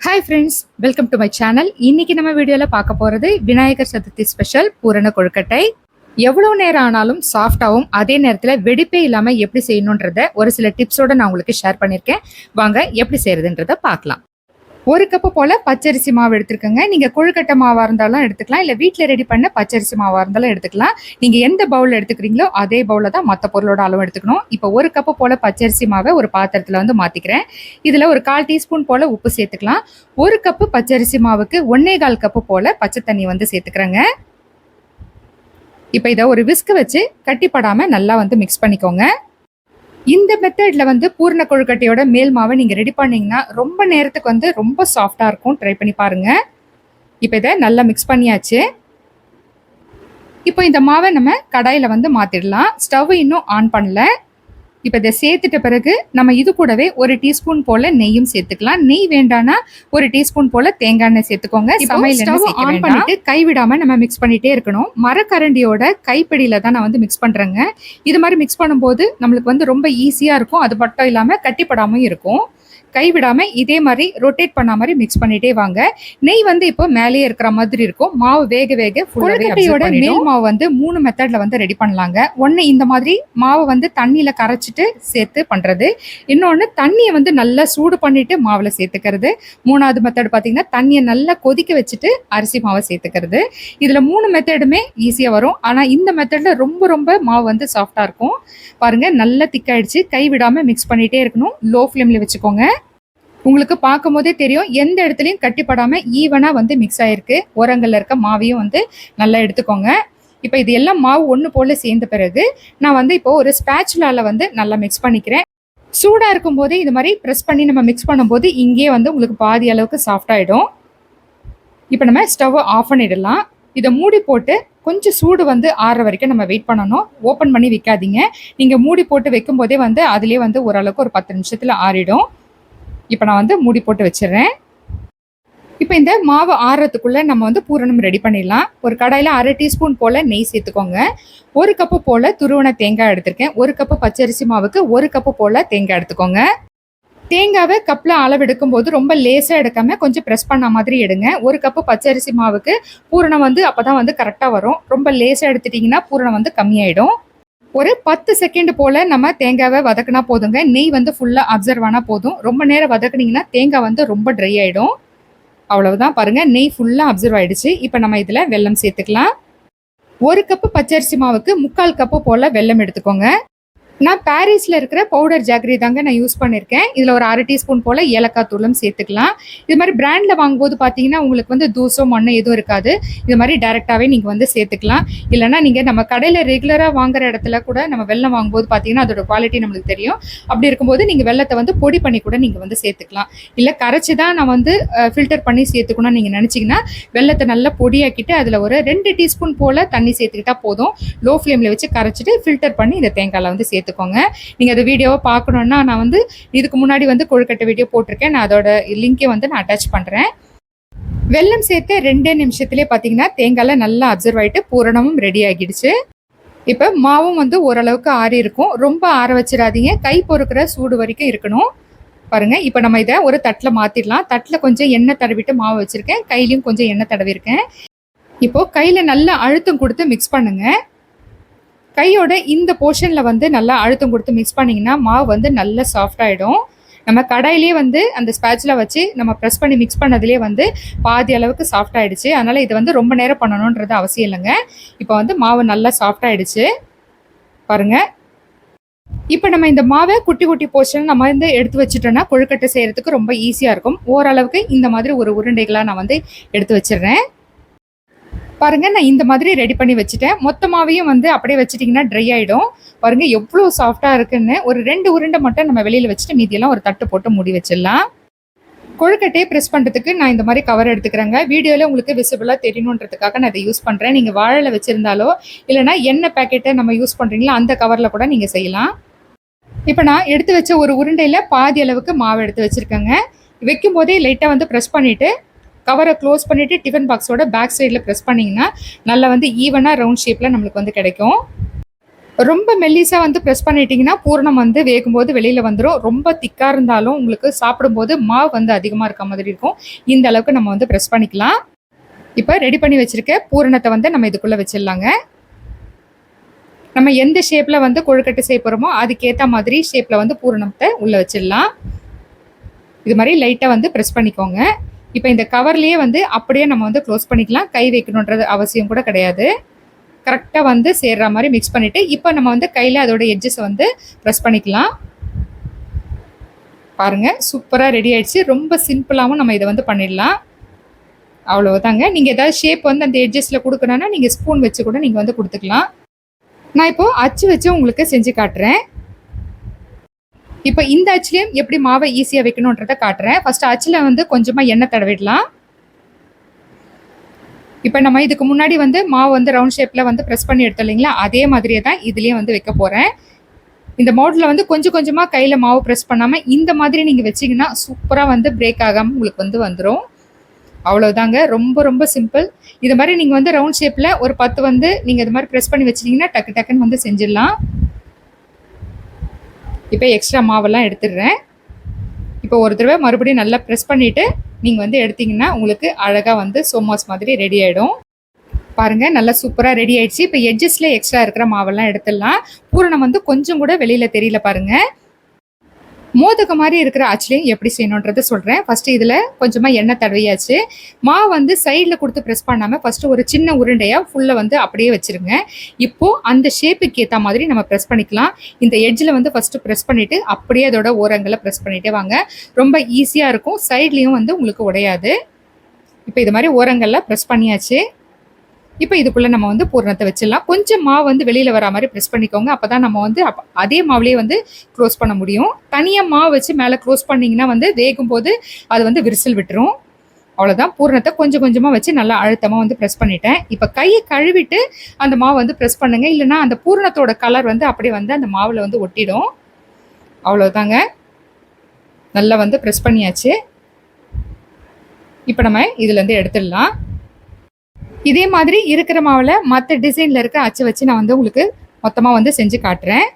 Hi friends, welcome to my channel. இன்னைக்கு நம்ம வீடியோவில் பார்க்க போகிறது விநாயகர் சதுர்த்தி ஸ்பெஷல் பூரண கொழுக்கட்டை. எவ்வளோ நேரம் ஆனாலும் சாஃப்டாகவும் அதே நேரத்தில் வெடிப்பே இல்லாமல் எப்படி செய்யணுன்றத ஒரு சில டிப்ஸோடு நான் உங்களுக்கு ஷேர் பண்ணியிருக்கேன். வாங்க எப்படி செய்யறதுன்றத பார்க்கலாம். ஒரு கப்பு போல் பச்சரிசி மாவு எடுத்துருக்கோங்க. நீங்கள் கொழுக்கட்டை மாவாக இருந்தாலும் எடுத்துக்கலாம், இல்லை வீட்டில் ரெடி பண்ண பச்சரிசி மாவாக இருந்தாலும் எடுத்துக்கலாம். நீங்கள் எந்த பவுலில் எடுத்துக்கிறீங்களோ அதே பவுலில் தான் மற்ற பொருளோட அளவு எடுத்துக்கணும். இப்போ ஒரு கப்பு போல் பச்சரிசி மாவை ஒரு பாத்திரத்தில் மாற்றிக்கிறேன். இதில் ஒரு 1/4 டீஸ்பூன் போல் உப்பு சேர்த்துக்கலாம். ஒரு கப்பு பச்சரிசி மாவுக்கு 1/4 கப்பு போல் பச்சை தண்ணி சேர்த்துக்கிறேங்க. இப்போ இதை ஒரு விஸ்க் வச்சு கட்டிப்படாமல் நல்லா மிக்ஸ் பண்ணிக்கோங்க. இந்த மெத்தட்ல பூர்ண கொழுக்கட்டையோட மேல் மாவை நீங்க ரெடி பண்ணீங்கன்னா ரொம்ப நேரத்துக்கு ரொம்ப சாஃப்டா இருக்கும். ட்ரை பண்ணி பாருங்க. இப்போ இதை நல்லா மிக்ஸ் பண்ணியாச்சு. இப்போ இந்த மாவை நம்ம கடாயில மாத்திடலாம். ஸ்டவ் இன்னும் ஆன் பண்ணல. இப்போ இதை சேர்த்துட்ட பிறகு நம்ம இது கூடவே ஒரு டீஸ்பூன் போல நெய்யும் சேர்த்துக்கலாம். நெய் வேண்டானா ஒரு டீஸ்பூன் போல தேங்காய் எண்ணெய் சேர்த்துக்கோங்க. ஸ்டவ் ஆன் பண்ணிட்டு கைவிடாம நம்ம மிக்ஸ் பண்ணிட்டே இருக்கணும். மரக்கரண்டியோட கைப்பிடியில தான் நான் மிக்ஸ் பண்றேங்க. இது மாதிரி மிக்ஸ் பண்ணும்போது நம்மளுக்கு ரொம்ப ஈஸியா இருக்கும். அது மட்டும் இல்லாம கட்டிப்படாம இருக்கும். கைவிடாம இதே மாதிரி ரொட்டேட் பண்ண மாதிரி மிக்ஸ் பண்ணிட்டே வாங்க. நெய் இப்போ மேலேயே இருக்கிற மாதிரி இருக்கும். மாவு வேக வேக கொழுக்கட்டையோட மேல் மாவு 3 மெத்தட்ல ரெடி பண்ணலாங்க. ஒன்னு இந்த மாதிரி மாவை தண்ணியில கரைச்சிட்டு சேர்த்து பண்றது. இன்னொன்னு தண்ணியை நல்லா சூடு பண்ணிட்டு மாவுல சேர்த்துக்கிறது. மூணாவது மெத்தட் பாத்தீங்கன்னா தண்ணியை நல்லா கொதிக்க வச்சுட்டு அரிசி மாவை சேர்த்துக்கிறது. இதுல 3 மெத்தடுமே ஈஸியா வரும். ஆனா இந்த மெத்தட்ல ரொம்ப மாவு சாஃப்டா இருக்கும். பாருங்க, நல்லா திக்காயிடுச்சு. கைவிடாம மிக்ஸ் பண்ணிட்டே இருக்கணும். லோ ஃப்ளேம்ல வச்சுக்கோங்க. உங்களுக்கு பார்க்கும் போதே தெரியும் எந்த இடத்துலையும் கட்டிப்படாம ஈவனா மிக்ஸ் ஆயிருக்கு. ஓரங்கள்ல இருக்க மாவையும் நல்லா எடுத்துக்கோங்க. இப்போ இது எல்லாம் மாவு ஒன்று போல சேர்ந்த பிறகு நான் இப்போ ஒரு ஸ்பேச்சுலால நல்லா மிக்ஸ் பண்ணிக்கிறேன். சூடா இருக்கும் போதே இது மாதிரி ப்ரெஸ் பண்ணி நம்ம மிக்ஸ் பண்ணும்போது இங்கே உங்களுக்கு பாதி அளவுக்கு சாஃப்ட் ஆயிடும். இப்போ நம்ம ஸ்டவ் ஆஃப் பண்ணிடலாம். இதை மூடி போட்டு கொஞ்சம் சூடு ஆறுற வரைக்கும் நம்ம வெயிட் பண்ணணும். ஓப்பன் பண்ணி வைக்காதீங்க. நீங்கள் மூடி போட்டு வைக்கும் போதே அதுலேயே ஓரளவுக்கு ஒரு 10 நிமிஷத்தில் ஆறிடும். இப்போ நான் மூடி போட்டு வச்சிடுறேன். இப்போ இந்த மாவு ஆறுறதுக்குள்ள நம்ம பூரணம் ரெடி பண்ணிடலாம். ஒரு கடாயில் 1/2 டீஸ்பூன் போல் நெய் சேர்த்துக்கோங்க. 1 கப்பு போல் துருவன தேங்காய் எடுத்திருக்கேன். 1 கப்பு பச்சரிசி மாவுக்கு 1 கப்பு போல் தேங்காய் எடுத்துக்கோங்க. தேங்காவை கப்பில் அளவு எடுக்கும்போது ரொம்ப லேசாக எடுக்காமல் கொஞ்சம் ப்ரெஸ் பண்ண மாதிரி எடுங்க. 1 கப்பு பச்சரிசி மாவுக்கு பூரணம் அப்போ தான் கரெக்டாக வரும். ரொம்ப லேசாக எடுத்துட்டிங்கன்னா பூரணம் கம்மியாயிடும். ஒரு 10 செகண்ட் போல் நம்ம தேங்காவை வதக்கினா போதுங்க. நெய் ஃபுல்லாக அப்சர்வ் ஆனால் போதும். ரொம்ப நேரம் வதக்குனீங்கன்னா தேங்காய் ரொம்ப ட்ரை ஆகிடும். அவ்வளவுதான். பாருங்கள், நெய் ஃபுல்லாக அப்சர்வ் ஆகிடுச்சு. இப்போ நம்ம இதில் வெல்லம் சேர்த்துக்கலாம். 1 கப்பு பச்சரிசி மாவுக்கு 3/4 கப்பு போல் வெல்லம் எடுத்துக்கோங்க. நான் பாரிஸில் இருக்கிற பவுடர் ஜாகரி தாங்க நான் யூஸ் பண்ணியிருக்கேன். இதில் ஒரு 1/2 டீஸ்பூன் போல் ஏலக்காய் தூளும் சேர்த்துக்கலாம். இது மாதிரி பிராண்டில் வாங்கும்போது பார்த்தீங்கன்னா உங்களுக்கு தூசோ மண்ணோ எதுவும் இருக்காது. இது மாதிரி டைரெக்டாகவே நீங்கள் சேர்த்துக்கலாம். இல்லைனா நீங்கள் நம்ம கடையில் ரெகுலராக வாங்குற இடத்துல கூட நம்ம வெல்லம் வாங்கும்போது பார்த்தீங்கன்னா அதோட குவாலிட்டி நம்மளுக்கு தெரியும். அப்படி இருக்கும்போது நீங்கள் வெல்லத்தை பொடி பண்ணி கூட நீங்கள் சேர்த்துக்கலாம். இல்லை கரைச்சி தான் நான் ஃபில்டர் பண்ணி சேர்த்துக்கணும்னு நீங்கள் நினச்சிங்கன்னா வெல்லத்தை நல்லா பொடியாக்கிட்டு அதில் ஒரு 2 டீஸ்பூன் போல் தண்ணி சேர்த்துக்கிட்டா போதும். லோ ஃப்ளேமில் வச்சு கரைச்சிட்டு ஃபில்டர் பண்ணி இந்த தேங்காயில் சேர்த்துக்கோங்க. நீங்க அந்த வீடியோவை பார்க்கணும்னா நான் இதுக்கு முன்னாடி கொழுக்கட்டை வீடியோ போட்டிருக்கேன். நான் அதோட லிங்கை நான் அட்டாச் பண்றேன். வெல்லம் சேர்த்து 2 நிமிஷத்துலேயே பார்த்தீங்கன்னா தேங்காயில் நல்லா அப்சர்வ் ஆகிட்டு பூரணமும் ரெடி ஆகிடுச்சு. இப்போ மாவும் ஓரளவுக்கு ஆறி இருக்கும். ரொம்ப ஆற வச்சிடாதீங்க. கை பொறுக்கிற சூடு வரைக்கும் இருக்கணும். பாருங்க, இப்போ நம்ம இதை ஒரு தட்டில் மாற்றிடலாம். தட்டில் கொஞ்சம் எண்ணெய் தடவிட்டு மாவு வச்சிருக்கேன். கையிலையும் கொஞ்சம் எண்ணெய் தடவிருக்கேன். இப்போ கையில் நல்லா அழுத்தம் கொடுத்து மிக்ஸ் பண்ணுங்க. கையோட இந்த போர்ஷனில் நல்லா அழுத்தம் கொடுத்து மிக்ஸ் பண்ணிங்கன்னா மாவு நல்லா சாஃப்ட் ஆகிடும். நம்ம கடாயிலே அந்த ஸ்பேட்சில் வச்சு நம்ம ப்ரெஸ் பண்ணி மிக்ஸ் பண்ணதுலேயே பாதி அளவுக்கு சாஃப்ட் ஆகிடுச்சு. அதனால் இது ரொம்ப நேரம் பண்ணணுன்றது அவசியம் இல்லைங்க. இப்போ மாவு நல்லா சாஃப்ட் ஆகிடுச்சு. பாருங்கள், இப்போ நம்ம இந்த மாவை குட்டி குட்டி போர்ஷன் நம்ம எடுத்து வச்சுட்டோன்னா கொழுக்கட்டை செய்கிறதுக்கு ரொம்ப ஈஸியாக இருக்கும். ஓரளவுக்கு இந்த மாதிரி ஒரு உருண்டைகளாக நான் எடுத்து வச்சிடுறேன். பாருங்க, நான் இந்த மாதிரி ரெடி பண்ணி வச்சுட்டேன். மொத்தமாவையும் அப்படியே வச்சுட்டிங்கன்னா ட்ரை ஆகிடும். பாருங்க எவ்வளோ சாஃப்டாக இருக்குன்னு. ஒரு 2 உருண்டை மட்டும் நம்ம வெளியில் வச்சுட்டு மீதியெல்லாம் ஒரு தட்டு போட்டு மூடி வச்சிடலாம். கொழுக்கட்டையை ப்ரெஸ் பண்ணுறதுக்கு நான் இந்த மாதிரி கவர் எடுத்துக்கிறேங்க. வீடியோவில் உங்களுக்கு விசிபிளாக தெரியணுன்றதுக்காக நான் இதை யூஸ் பண்ணுறேன். நீங்கள் வாழையில் வச்சுருந்தாலோ இல்லைனா எண்ணெய் பேக்கெட்டை நம்ம யூஸ் பண்ணுறீங்களோ அந்த கவரில் கூட நீங்கள் செய்யலாம். இப்போ நான் எடுத்து வச்ச ஒரு உருண்டையில் பாதி அளவுக்கு மாவு எடுத்து வச்சுருக்கேங்க. வைக்கும் போதே லைட்டாக ப்ரெஸ் பண்ணிவிட்டு கவரை க்ளோஸ் பண்ணிவிட்டு டிஃபன் பாக்ஸோட பேக் சைடில் ப்ரெஸ் பண்ணிங்கன்னா நல்லா ஈவனாக ரவுண்ட் ஷேப்பில் நம்மளுக்கு கிடைக்கும். ரொம்ப மெல்லிசா வந்து பிரஸ் பண்ணிட்டீங்கன்னா பூரணம் வந்து வேகும்போது வெளியில வந்துரும். ரொம்ப திக்கா இருந்தாலும் உங்களுக்கு சாப்பிடும்போது மாவு வந்து அதிகமா இருக்க மாதிரி இருக்கும். இந்த அளவுக்கு நம்ம வந்து பிரஸ் பண்ணிக்கலாம். இப்ப ரெடி பண்ணி வச்சிருக்க பூரணத்த வந்து நம்ம இதுக்குள்ள வச்சிடலாங்க. நம்ம எந்த ஷேப்ல வந்து கொழுக்கட்டை செய்ய போறோமோ அதுக்கேத்த மாதிரி ஷேப்ல வந்து பூரணத்த உள்ள வச்சிடலாம். இது மாதிரி லைட்டா வந்து பிரஸ் பண்ணிக்கோங்க. இப்ப இந்த கவர்லயே வந்து அப்படியே நம்ம வந்து க்ளோஸ் பண்ணிக்கலாம். கை வைக்கணுன்றது அவசியம் கூட கிடையாது. கரெக்டா வந்து சேர்ற மாதிரி மிக்ஸ் பண்ணிட்டு இப்போ நம்ம வந்து கையில அதோட எட்ஜஸ் வந்து பிரஸ் பண்ணிக்கலாம். பாருங்க சூப்பரா ரெடி ஆயிடுச்சு. ரொம்ப சிம்பிளாவும் நம்ம இதை வந்து பண்ணிடலாம். அவ்வளவுதாங்க. நீங்க ஏதாவது ஷேப் வந்து அந்த எட்ஜஸ்ல கொடுக்கணும்னா நீங்க ஸ்பூன் வச்சு கூட நீங்க வந்து கொடுத்துக்கலாம். நான் இப்போ அச்சு வச்சு உங்களுக்கு செஞ்சு காட்டுறேன். இப்போ இந்த அச்சுலயும் எப்படி மாவை ஈஸியா வைக்கணும்ன்றதை காட்டுறேன். ஃபர்ஸ்ட் அச்சுல வந்து கொஞ்சமா எண்ணெய் தடவிடலாம். இப்போ நம்ம இதுக்கு முன்னாடி வந்து மாவு வந்து ரவுண்ட் ஷேப்பில் வந்து ப்ரெஸ் பண்ணி எடுத்தோம் இல்லைங்களா, அதே மாதிரியே தான் இதுலேயும் வந்து வைக்க போகிறேன். இந்த மோடில் வந்து கொஞ்சம் கொஞ்சமாக கையில் மாவு ப்ரெஸ் பண்ணாமல் இந்த மாதிரி நீங்கள் வச்சிங்கன்னா சூப்பராக வந்து பிரேக் ஆகாமல் உங்களுக்கு வந்து வந்துடும். அவ்வளோதாங்க. ரொம்ப ரொம்ப சிம்பிள். இது மாதிரி நீங்கள் வந்து ரவுண்ட் ஷேப்பில் ஒரு 10 வந்து நீங்கள் இது மாதிரி ப்ரெஸ் பண்ணி வச்சிட்டிங்கன்னா டக்கு டக்குன்னு வந்து செஞ்சிடலாம். இப்போ எக்ஸ்ட்ரா மாவெல்லாம் எடுத்துடுறேன். இப்போ ஒரு தடவை மறுபடியும் நல்லா ப்ரெஸ் பண்ணிவிட்டு நீங்கள் வந்து எடுத்திங்கன்னா உங்களுக்கு அழகாக வந்து சோமாஸ் மாதிரி ரெடி ஆகிடும். பாருங்கள் நல்லா சூப்பராக ரெடி ஆயிடுச்சு. இப்போ எட்ஜஸ்ல எக்ஸ்ட்ரா இருக்கிற மாவெல்லாம் எடுத்துடலாம். பூரணம் வந்து கொஞ்சம் கூட வெளியில் தெரியல பாருங்கள். மோதக மாதிரி இருக்கிற அச்சுலையும் எப்படி செய்யணுன்றதை சொல்கிறேன். ஃபஸ்ட்டு இதில் கொஞ்சமாக எண்ணெய் தடவியாச்சு. மாவு வந்து சைடில் கொடுத்து ப்ரெஸ் பண்ணாமல் ஃபஸ்ட்டு ஒரு சின்ன உருண்டையாக ஃபுல்லாக வந்து அப்படியே வச்சுருங்க. இப்போது அந்த ஷேப்புக்கு ஏற்ற மாதிரி நம்ம ப்ரெஸ் பண்ணிக்கலாம். இந்த எட்ஜில் வந்து ஃபஸ்ட்டு ப்ரெஸ் பண்ணிவிட்டு அப்படியே அதோட ஓரங்களை ப்ரெஸ் பண்ணிகிட்டே வாங்க. ரொம்ப ஈஸியாக இருக்கும். சைட்லேயும் வந்து உங்களுக்கு உடையாது. இப்போ இது மாதிரி ஓரங்களில் ப்ரெஸ் பண்ணியாச்சு. இப்போ இதுக்குள்ளே நம்ம வந்து பூரணத்தை வச்சிடலாம். கொஞ்சம் மாவு வந்து வெளியில் வர மாதிரி ப்ரெஸ் பண்ணிக்கோங்க. அப்போ தான் நம்ம வந்து அதே மாவுலேயே வந்து க்ளோஸ் பண்ண முடியும். தனியாக மாவு வச்சு மேலே க்ளோஸ் பண்ணிங்கன்னா வந்து வேகும் போது அது வந்து விரிசல் விட்டுரும். அவ்வளோதான். பூரணத்தை கொஞ்சம் கொஞ்சமாக வச்சு நல்லா அழுத்தமாக வந்து ப்ரெஸ் பண்ணிட்டேன். இப்போ கையை கழுவிட்டு அந்த மாவு வந்து ப்ரெஸ் பண்ணுங்கள். இல்லைனா அந்த பூரணத்தோட கலர் வந்து அப்படியே வந்து அந்த மாவில் வந்து ஒட்டிடும். அவ்வளோதாங்க. நல்லா வந்து ப்ரெஸ் பண்ணியாச்சு. இப்போ நம்ம இதுலேருந்து எடுத்துடலாம். இதே மாதிரி இருக்கிற மாவில் மற்ற டிசைனில் இருக்க அச்சு வச்சு நான் வந்து உங்களுக்கு மொத்தமாக வந்து செஞ்சு காட்டுறேன்.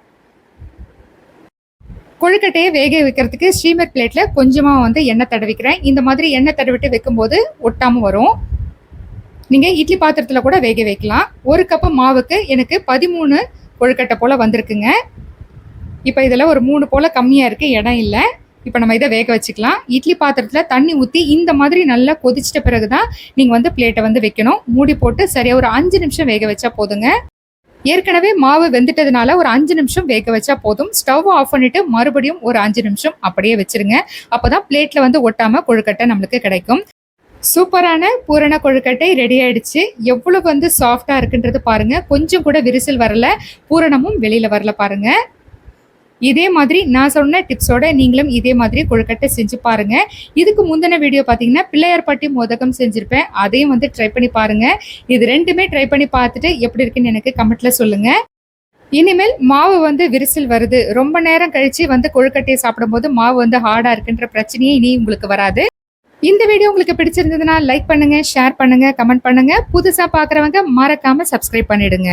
கொழுக்கட்டையை வேக வைக்கிறதுக்கு ஸ்டீமர் பிளேட்டில் கொஞ்சமாக வந்து எண்ணெய் தடவிக்கிறேன். இந்த மாதிரி எண்ணெய் தடவிட்டு வைக்கும்போது ஒட்டாமல் வரும். நீங்கள் இட்லி பாத்திரத்தில் கூட வேக வைக்கலாம். ஒரு கப்பு மாவுக்கு எனக்கு 13 கொழுக்கட்டை போல் வந்திருக்குங்க. இப்போ இதில் ஒரு 3 போல் கம்மியாக இருக்குது, இடம் இல்லை. இப்போ நம்ம இதை வேக வச்சுக்கலாம். இட்லி பாத்திரத்தில் தண்ணி ஊற்றி இந்த மாதிரி நல்லா கொதிச்சிட்ட பிறகு தான் நீங்கள் வந்து பிளேட்டை வந்து வைக்கணும். மூடி போட்டு சரியாக ஒரு 5 நிமிஷம் வேக வச்சா போதுங்க. ஏற்கனவே மாவு வெந்துட்டதுனால ஒரு 5 நிமிஷம் வேக வச்சா போதும். ஸ்டவ் ஆஃப் பண்ணிவிட்டு மறுபடியும் ஒரு 5 நிமிஷம் அப்படியே வச்சுருங்க. அப்போ தான் பிளேட்டில் வந்து ஒட்டாமல் கொழுக்கட்டை நம்மளுக்கு கிடைக்கும். சூப்பரான பூரண கொழுக்கட்டை ரெடி ஆயிடுச்சு. எவ்வளவு வந்து சாஃப்டாக இருக்குன்றது பாருங்கள். கொஞ்சம் கூட விரிசல் வரல, பூரணமும் வெளியில் வரல பாருங்கள். இதே மாதிரி நான் சொன்ன டிப்ஸோட நீங்களும் இதே மாதிரி கொழுக்கட்டை செஞ்சு பாருங்க. இதுக்கு முந்தின வீடியோ பார்த்தீங்கன்னா பிள்ளையார்பட்டி மோதகம் செஞ்சுருப்பேன். அதையும் வந்து ட்ரை பண்ணி பாருங்க. இது ரெண்டுமே ட்ரை பண்ணி பார்த்துட்டு எப்படி இருக்குன்னு எனக்கு கமெண்ட்ல சொல்லுங்க. இனிமேல் மாவு வந்து விரிசல் வருது, ரொம்ப நேரம் கழிச்சு வந்து கொழுக்கட்டையை சாப்பிடும்போது மாவு வந்து ஹார்டா இருக்குன்ற பிரச்சனையே இனி உங்களுக்கு வராது. இந்த வீடியோ உங்களுக்கு பிடிச்சிருந்ததுன்னா லைக் பண்ணுங்க, ஷேர் பண்ணுங்க, கமெண்ட் பண்ணுங்க. புதுசா பாக்குறவங்க மறக்காம சப்ஸ்கிரைப் பண்ணிடுங்க.